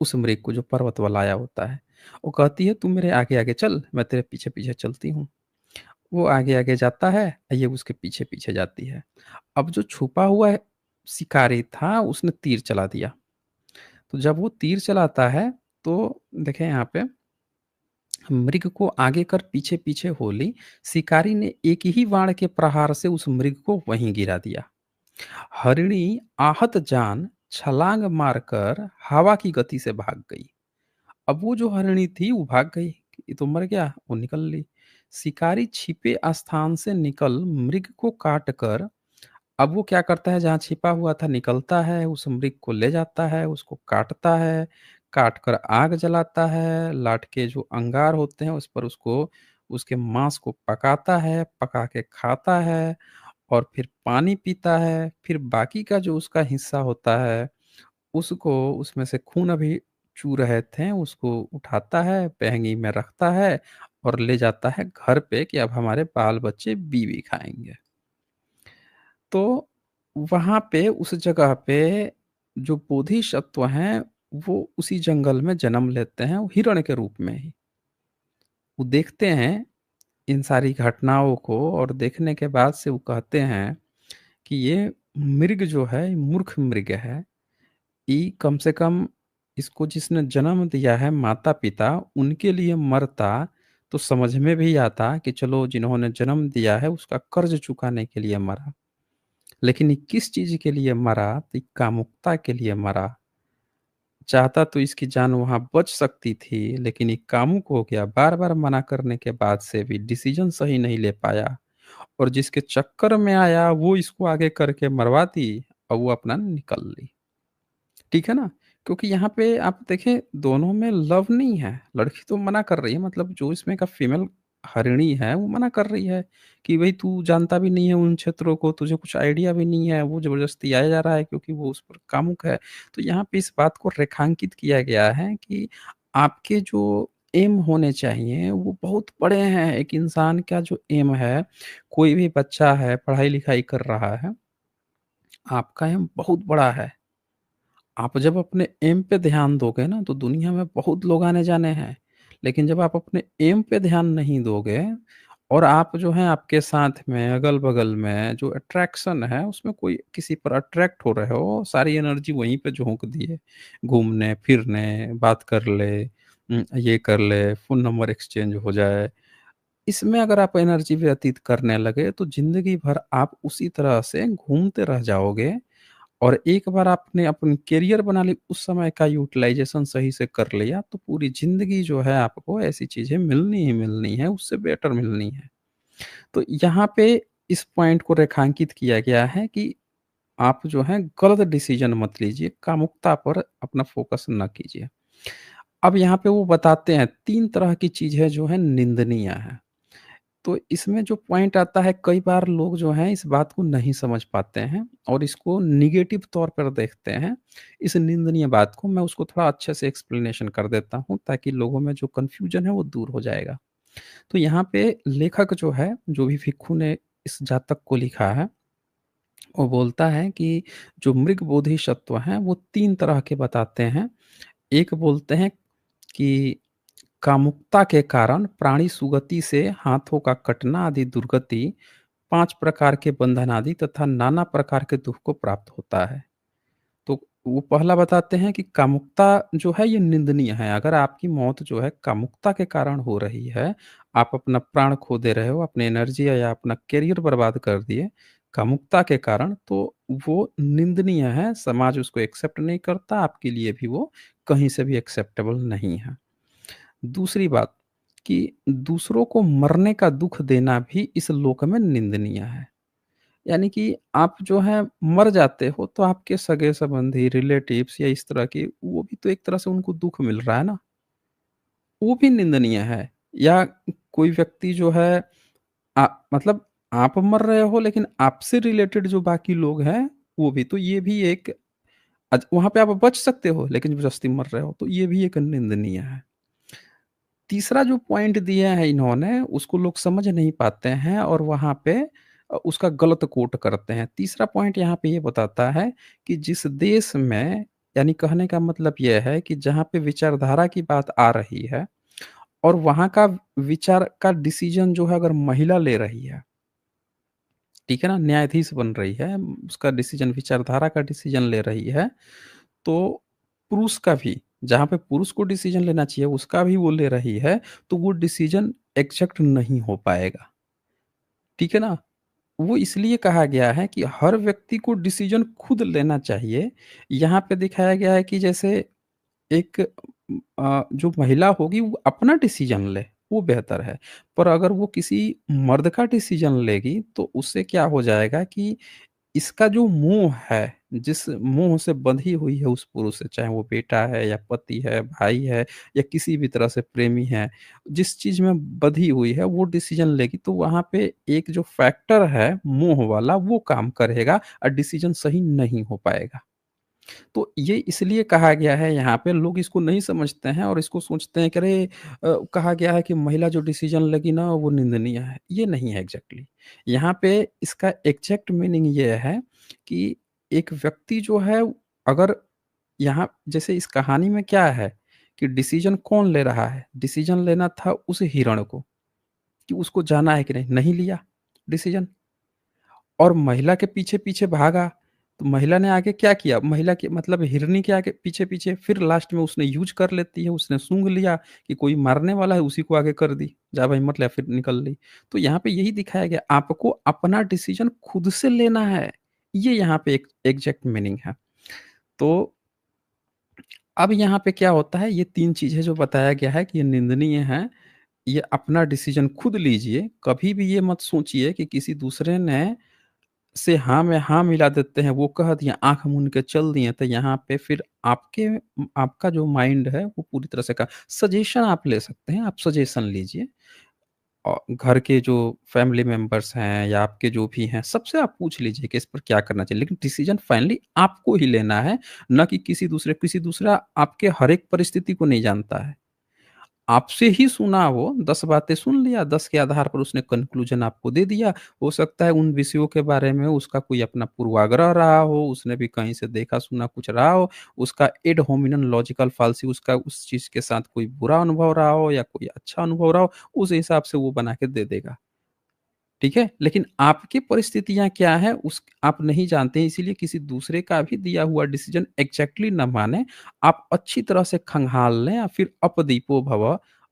उस मृग को जो पर्वत वाला आया होता है। वो कहती है तू मेरे आगे-आगे चल, मैं तेरे पीछे-पीछे चलती हूँ। वो आगे-आगे जाता है, ये उसके पीछे-पीछे जाती है। अब जो छुपा हुआ शिकारी था उसने तीर चला दिया। तो जब वो तीर चलाता है तो देखें यहाँ पे मृग को आगे कर पीछे-पीछे हो ली, शिकारी ने एक ही बाण के प्रहार से उस मृग को वहीं गिरा दिया। हरिणी आहत जान छलांग मारकर हवा की गति से भाग गई। अब वो जो हरिणी थी वो भाग गई, ये तो मर गया, वो निकल ली। शिकारी छिपे स्थान से निकल मृग को काट कर अब वो क्या करता है जहाँ छिपा हुआ था निकलता है, उस मृग को ले जाता है, उसको काटता है, काट कर आग जलाता है, लाट के जो अंगार होते हैं उस पर उसको उसके मांस को पकाता है, पका के खाता है और फिर पानी पीता है, फिर बाकी का जो उसका हिस्सा होता है, उसको उसमें से खून अभी चू रहे थे, उसको उठाता है, पहंगी में रखता है और ले जाता है घर पे कि अब हमारे बाल-बच्चे बीवी खाएँगे। तो वहाँ पे उस जगह पे जो बोधिसत्व हैं, वो उसी जंगल में जन्म लेते हैं, वो हिरण के रूप में ही। वो देखते हैं इन सारी घटनाओं को और देखने के बाद से वो कहते हैं कि ये मृग जो है, ये मूर्ख मृग है। ये कम से कम इसको जिसने जन्म दिया है माता-पिता, उनके लिए मरता, तो समझ में भी आता कि चलो जिन्होंने जन्म दिया है उसका कर्ज़ चुकाने के लिए मरा। लेकिन ये किस चीज़ के लिए मरा? तो ये कामुकता के लिए मरा। चाहता तो इसकी जान वहाँ बच सकती थी, लेकिन ये कामुक हो गया। बार-बार मना करने के बाद से भी डिसीज़न सही नहीं ले पाया और जिसके चक्कर में आया वो इसको आगे करके मरवा दी और वो अपना निकल ली। ठीक है ना? क्योंकि यहाँ पे आप देखें दोनों में लव नहीं है, लड़की तो मना कर रही है मतलब जो इसमें का फीमेल हरिणी है वो मना कर रही है कि भई तू जानता भी नहीं है उन क्षेत्रों को, तुझे कुछ आइडिया भी नहीं है, वो ज़बरदस्ती आया जा रहा है क्योंकि वो उस पर कामुक है। तो यहाँ पे इस बात को रेखांकित किया गया है कि आपके जो एम होने चाहिए वो बहुत बड़े हैं। एक इंसान का जो एम है, कोई भी बच्चा है, पढ़ाई-लिखाई कर रहा है, आपका एम बहुत बड़ा है। आप जब अपने एम पे ध्यान दोगे ना, तो दुनिया में बहुत लोग आने-जाने हैं। लेकिन जब आप अपने एम पे ध्यान नहीं दोगे और आप जो है आपके साथ में, अगल-बगल में जो अट्रैक्शन है, उसमें कोई किसी पर अट्रैक्ट हो रहे हो, सारी एनर्जी वहीं पे झोंक दिए। घूमने-फिरने, बात कर ले, ये कर ले, फ़ोन नंबर एक्सचेंज हो जाए। इसमें अगर आप एनर्जी व्यतीत करने लगे, तो ज़िंदगी भर आप उसी तरह से घूमते रह जाओगे और एक बार आपने अपनी करियर बना ली, उस समय का यूटिलाइज़ेशन सही से कर लिया, तो पूरी ज़िंदगी जो है आपको ऐसी चीज़ें मिलनी ही मिलनी है, उससे बेटर मिलनी है। तो यहाँ पे इस पॉइंट को रेखांकित किया गया है कि आप जो है गलत डिसीज़न मत लीजिए, कामुकता पर अपना फ़ोकस ना कीजिए। अब यहाँ पे वो बताते हैं 3 तरह की चीज़ें जो हैं निंदनीय हैं। तो इसमें जो पॉइंट आता है कई बार लोग जो हैं इस बात को नहीं समझ पाते हैं और इसको नेगेटिव तौर पर देखते हैं। इस निंदनीय बात को मैं उसको थोड़ा अच्छे से एक्सप्लेनेशन कर देता हूँ ताकि लोगों में जो कन्फ्यूजन है वो दूर हो जाएगा। तो यहाँ पे लेखक जो है, जो भी भिक्खु ने इस जातक को लिखा है, वो बोलता है कि जो मृग बोधिसत्व हैं वो 3 तरह के बताते हैं। एक बोलते हैं कि कामुकता के कारण प्राणी सुगति से हाथों का कटना आदि दुर्गति, 5 प्रकार के बंधन आदि तथा नाना प्रकार के दुःख को प्राप्त होता है। तो वो पहला बताते हैं कि कामुकता जो है ये निंदनीय है। अगर आपकी मौत जो है कामुकता के कारण हो रही है, आप अपना प्राण खो दे रहे हो, अपनी एनर्जी या अपना करियर बर्बाद कर दिए, कामुकता के कारण, तो वो निंदनीय है। समाज उसको एक्सेप्ट नहीं करता, आपके लिए भी वो कहीं से भी एक्सेप्टेबल नहीं है। दूसरी बात कि दूसरों को मरने का दुःख देना भी इस लोक में निंदनीय है। यानी कि आप जो है मर जाते हो तो आपके सगे-संबंधी, रिलेटिव्स या इस तरह के वो भी तो एक तरह से उनको दुःख मिल रहा है ना, वो भी निंदनीय है। या कोई व्यक्ति जो है मतलब आप मर रहे हो लेकिन आपसे रिलेटेड जो बाकी लोग हैं, वो भी तो ये भी एक वहाँ पे आप बच सकते हो लेकिन ज़बरदस्ती मर रहे हो, तो ये भी एक निंदनीय है। तीसरा जो पॉइंट दिया है इन्होंने, उसको लोग समझ नहीं पाते हैं और वहाँ पे उसका गलत कोट करते हैं। तीसरा पॉइंट यहाँ पे ये बताता है कि जिस देश में, यानी कहने का मतलब ये है कि जहाँ पे विचारधारा की बात आ रही है और वहाँ का विचार का डिसीज़न जो है अगर महिला ले रही है, ठीक है ना? न्यायाधीश बन रही है, उसका डिसीज़न विचारधारा का डिसीज़न ले रही है, तो पुरुष का भी, जहाँ पे पुरुष को डिसीज़न लेना चाहिए उसका भी वो ले रही है, तो वो डिसीज़न एग्ज़ैक्ट नहीं हो पाएगा, ठीक है ना? वो इसलिए कहा गया है कि हर व्यक्ति को डिसीज़न खुद लेना चाहिए। यहाँ पे दिखाया गया है कि जैसे एक जो महिला होगी वो अपना डिसीज़न ले, वो बेहतर है। पर अगर वो किसी मर्द का डिसीज़न लेगी, तो उससे क्या हो जाएगा कि इसका जो मोह है, जिस मोह से बंधी हुई है उस पुरुष से, चाहे वो बेटा है या पति है, भाई है या किसी भी तरह से प्रेमी है, जिस चीज़ में बंधी हुई है वो डिसीज़न लेगी तो वहाँ पे एक जो फैक्टर है मोह वाला वो काम करेगा और डिसीज़न सही नहीं हो पाएगा। तो ये इसलिए कहा गया है यहाँ पे, लोग इसको नहीं समझते हैं और इसको सोचते हैं कि अरे कहा गया है कि महिला जो डिसीज़न लेगी ना वो निंदनीय है। ये नहीं है एग्ज़ैक्टली। यहाँ पे इसका एग्ज़ैक्ट मीनिंग ये है कि एक व्यक्ति जो है, अगर यहाँ जैसे इस कहानी में क्या है कि डिसीज़न कौन ले रहा है? डिसीज़न लेना था उस हिरण को कि उसको जाना है कि नहीं, नहीं लिया डिसीज़न और महिला के पीछे-पीछे भागा। तो महिला ने आगे क्या किया, महिला के मतलब हिरनी के आगे पीछे-पीछे फिर लास्ट में उसने यूज़ कर लेती है, उसने सूँघ लिया कि कोई मारने वाला है, उसी को आगे कर दी, जा भाई मर ले, फिर निकल ली। तो यहाँ पे यही दिखाया गया, आपको अपना डिसीज़न खुद से लेना है, ये यहाँ पे एक एग्ज़ैक्ट मीनिंग है। तो अब यहाँ पे क्या होता है, ये 3 चीज़ें जो बताया गया है कि ये निंदनीय है, ये अपना डिसीज़न खुद लीजिए, कभी भी ये मत सोचिए कि किसी दूसरे ने से हाँ में हाँ मिला देते हैं, वो कह दिया, आँख मूंद के चल दिए, तो यहाँ पे फिर आपका जो माइंड है, वो पूरी तरह से का सजेशन आप ले सकते हैं, आप सजेशन लीजिए। घर के जो फैमिली मेंबर्स हैं या आपके जो भी हैं, सबसे आप पूछ लीजिए कि इस पर क्या करना चाहिए, लेकिन डिसीज़न फाइनली आपको ही लेना है, ना कि किसी दूसरा आपके हर एक परिस्थिति को नहीं जानता है। आपसे ही सुना वो, 10 बातें सुन लिया, 10 के आधार पर उसने कन्क्लूज़न आपको दे दिया। हो सकता है उन विषयों के बारे में उसका कोई अपना पूर्वाग्रह रहा हो, उसने भी कहीं से देखा-सुना कुछ रहा हो, उसका एड होमिनम लॉजिकल फाल्सी उसका उस चीज़ के साथ कोई बुरा अनुभव रहा हो या कोई अच्छा अनुभव रहा हो, उस हिसाब से वो बना के दे देगा। ठीक है? लेकिन आपकी परिस्थितियाँ क्या हैं उस आप नहीं जानते हैं, इसीलिए किसी दूसरे का भी दिया हुआ डिसीज़न एग्ज़ैक्टली ना मानें। आप अच्छी तरह से खंगाल लें या फिर अपदीपो भव,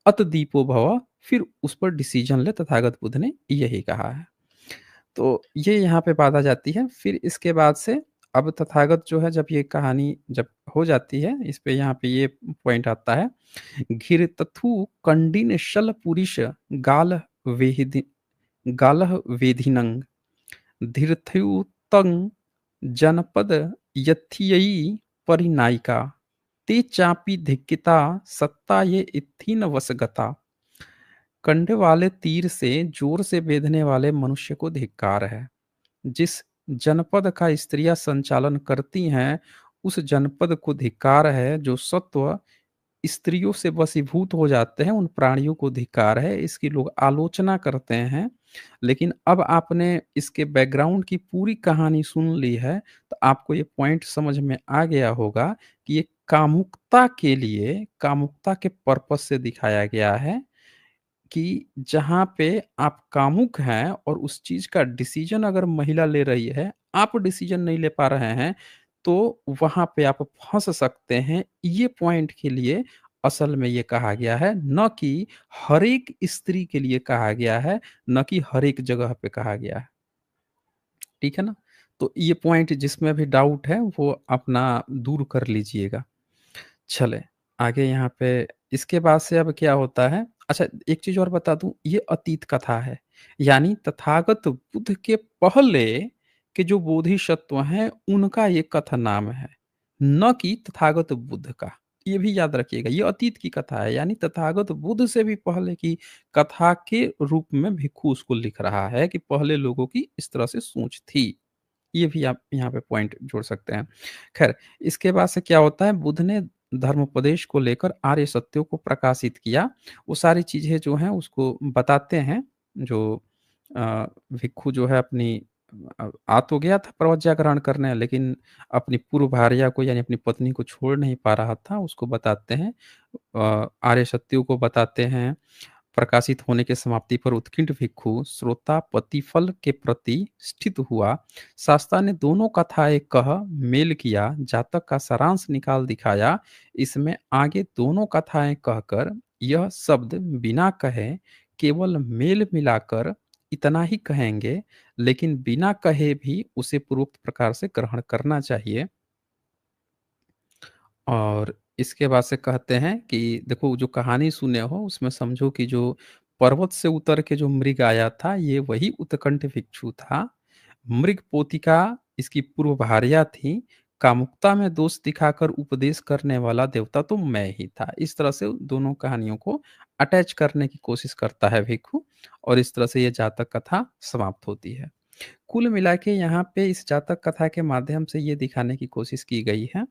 अतदीपो भव, फिर उस पर डिसीज़न लें, तथागत बुद्ध ने यही कहा है। तो ये यहाँ पे बात आ जाती है। फिर इसके बाद से अब तथागत जो है, जब ये कहानी जब हो जाती है, इस पे यहाँ पे ये पॉइंट आता है, घिरतथु कंडिन शल पुरिष गाल वेहिदि गालः वेधिनං धीर्त्युतं जनपद यत्थियि परिनायिका ते चापि धिक्किता सत्ता ये इत्थीन वसगता। कंडे वाले तीर से जोर से बेधने वाले मनुष्य को धिक्कार है। जिस जनपद का स्त्रियां संचालन करती हैं, उस जनपद को धिक्कार है। जो सत्व स्त्रियों से वशीभूत हो जाते हैं, उन प्राणियों को धिक्कार है। इसकी लोग आलोचना करते हैं। लेकिन अब आपने इसके बैकग्राउंड की पूरी कहानी सुन ली है, तो आपको ये पॉइंट समझ में आ गया होगा कि ये कामुकता के पर्पस से दिखाया गया है कि जहाँ पे आप कामुक हैं और उस चीज़ का डिसीज़न अगर महिला ले रही है, आप डिसीज़न नहीं ले पा रहे हैं, तो वहाँ पे आप फँस सकते हैं। ये पॉइंट के लिए असल में ये कहा गया है, ना कि हर एक स्त्री के लिए कहा गया है, ना कि हर एक जगह पे कहा गया है। ठीक है ना? तो ये पॉइंट जिसमें भी डाउट है, वो अपना दूर कर लीजिएगा। चलें, आगे यहाँ पे इसके बाद से अब क्या होता है, अच्छा एक चीज़ और बता दूँ, ये अतीत कथा है। यानी तथागत बुद्ध के पहले के जो बोधिसत्व हैं, उनका ये कथा नाम है, ना कि तथागत बुद्ध का। ये भी याद रखिएगा, ये अतीत की कथा है, यानी तथागत बुद्ध से भी पहले की कथा के रूप में भिक्खु उसको लिख रहा है कि पहले लोगों की इस तरह से सोच थी। ये भी आप यहाँ पे पॉइंट जोड़ सकते हैं। ख़ैर, इसके बाद से क्या होता है, बुद्ध ने धर्मोपदेश को लेकर आर्य सत्यों को प्रकाशित किया। वो सारी चीज़ें जो हैं उसको बताते हैं, जो भिक्षु जो है अपनी आ तो गया था प्रवज्ञा ग्रहण करने, लेकिन अपनी पूर्व भार्या को यानी अपनी पत्नी को छोड़ नहीं पा रहा था, उसको बताते हैं। आर्य सत्यों को बताते हैं। प्रकाशित होने के समाप्ति पर उत्कंठ भिक्षु श्रोता प्रतिफल के प्रति स्थित हुआ। शास्ता ने दोनों कथाएं कह मेल किया, जातक का सारांश निकाल दिखाया। इसमें आगे दोनों कथाएं कहकर यह शब्द बिना कहे केवल मेल मिलाकर इतना ही कहेंगे, लेकिन बिना कहे भी उसे पूर्वोक्त प्रकार से ग्रहण करना चाहिए। और इसके बाद से कहते हैं कि देखो, जो कहानी सुने हो उसमें समझो कि जो पर्वत से उतर के जो मृग आया था, ये वही उत्कंठ भिक्षु था। मृग पोतिका इसकी पूर्व भार्या थी। कामुकता में दोष दिखाकर उपदेश करने वाला देवता तो मैं ही था। इस तरह से दोनों कहानियों को अटैच करने की कोशिश करता है भिक्षु, और इस तरह से ये जातक कथा समाप्त होती है। कुल मिला के यहाँ पे इस जातक कथा के माध्यम से ये दिखाने की कोशिश की गई है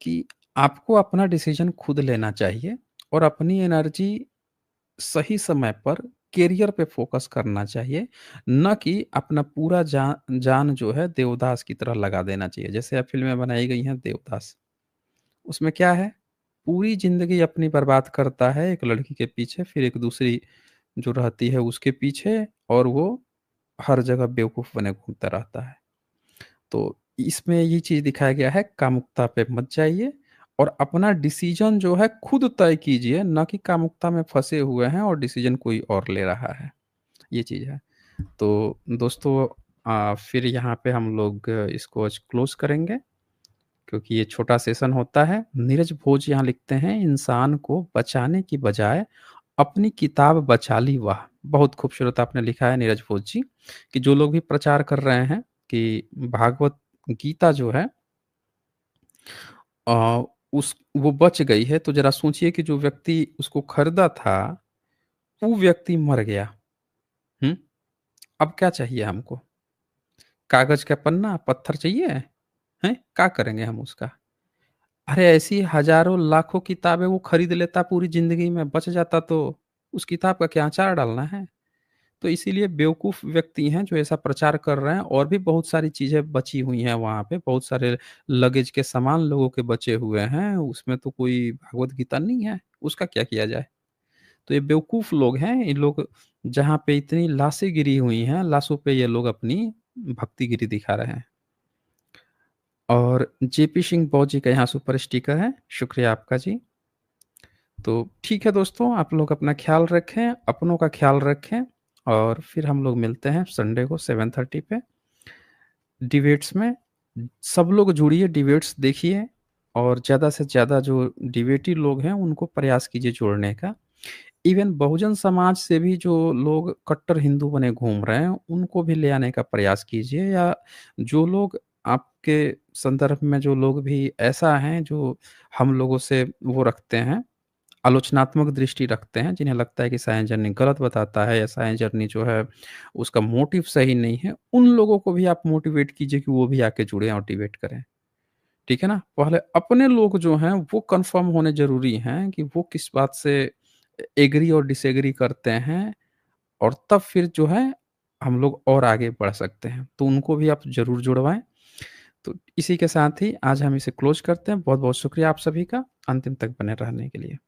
कि आपको अपना डिसीजन खुद लेना चाहिए और अपनी एनर्जी सही समय पर करियर पे फोकस करना चाहिए, ना कि अपना पूरा जान जो है देवदास की तरह लगा देना चाहिए। जैसे अब फ़िल्में बनाई गई हैं देवदास, उसमें क्या है, पूरी ज़िंदगी अपनी बर्बाद करता है एक लड़की के पीछे, फिर एक दूसरी जो रहती है उसके पीछे, और वो हर जगह बेवकूफ़ बने घूमता रहता है। तो इसमें ये चीज़ दिखाया गया है कामुकता पे मत जाइए और अपना डिसीज़न जो है खुद तय कीजिए, ना कि कामुकता में फँसे हुए हैं और डिसीज़न कोई और ले रहा है, ये चीज़ है। तो दोस्तों फिर यहाँ पे हम लोग इसको आज क्लोज़ करेंगे क्योंकि ये छोटा सेशन होता है। नीरज भोज यहाँ लिखते हैं, इंसान को बचाने की बजाय अपनी किताब बचा ली वाह! बहुत खूबसूरत आपने लिखा है नीरज भोज जी, कि जो लोग भी प्रचार कर रहे हैं कि भागवत गीता जो है अ, उस वो बच गई है, तो ज़रा सोचिए कि जो व्यक्ति उसको खरीदा था, वो व्यक्ति मर गया। हुँ? अब क्या चाहिए हमको? कागज़ का पन्ना, पत्थर चाहिए? हैं? क्या करेंगे हम उसका? अरे ऐसी हज़ारों, लाखों किताबें वो खरीद लेता पूरी ज़िंदगी में, बच जाता तो, उस किताब का क्या अचार डालना है? तो इसीलिए बेवकूफ़ व्यक्ति हैं जो ऐसा प्रचार कर रहे हैं और भी बहुत सारी चीज़ें बची हुई हैं वहाँ पे, बहुत सारे लगेज के सामान लोगों के बचे हुए हैं, उसमें तो कोई भगवत गीता नहीं है, उसका क्या किया जाए? तो ये बेवकूफ़ लोग हैं, ये लोग जहाँ पे इतनी लाशें गिरी हुई हैं, लाशों पे ये लोग अपनी भक्तिगिरी दिखा रहे हैं। और जेपी सिंह बौद्ध जी का यहाँ सुपर स्टिकर है, शुक्रिया आपका जी। तो ठीक है दोस्तों, आप लोग अपना ख़्याल रखें, अपनों का ख़्याल रखें और फिर हम लोग मिलते हैं संडे को 7:30 पे डिबेट्स में। सब लोग जुड़िए, डिबेट्स देखिए और ज़्यादा से ज़्यादा जो डिबेटी लोग हैं, उनको प्रयास कीजिए जोड़ने का। इवन बहुजन समाज से भी जो लोग कट्टर हिंदू बने घूम रहे हैं, उनको भी ले आने का प्रयास कीजिए या जो लोग आपके संदर्भ में जो लोग भी ऐसा हैं, जो हम लोगों से वो रखते हैं आलोचनात्मक दृष्टि रखते हैं, जिन्हें लगता है कि साइंस जर्नी गलत बताता है या साइंस जर्नी जो है, उसका मोटिव सही नहीं है, उन लोगों को भी आप मोटिवेट कीजिए कि वो भी आके जुड़ें और डिबेट करें। ठीक है ना? पहले अपने लोग जो हैं, वो कन्फर्म होने ज़रूरी हैं कि वो किस बात से एग्री और डिसएग्री करते हैं और तब फिर जो है, हम लोग और आगे बढ़ सकते हैं। तो उनको भी आप ज़रूर जुड़वाएँ। तो इसी के साथ ही आज हम इसे क्लोज़ करते हैं। बहुत-बहुत शुक्रिया आप सभी का, अंतिम तक बने रहने के लिए।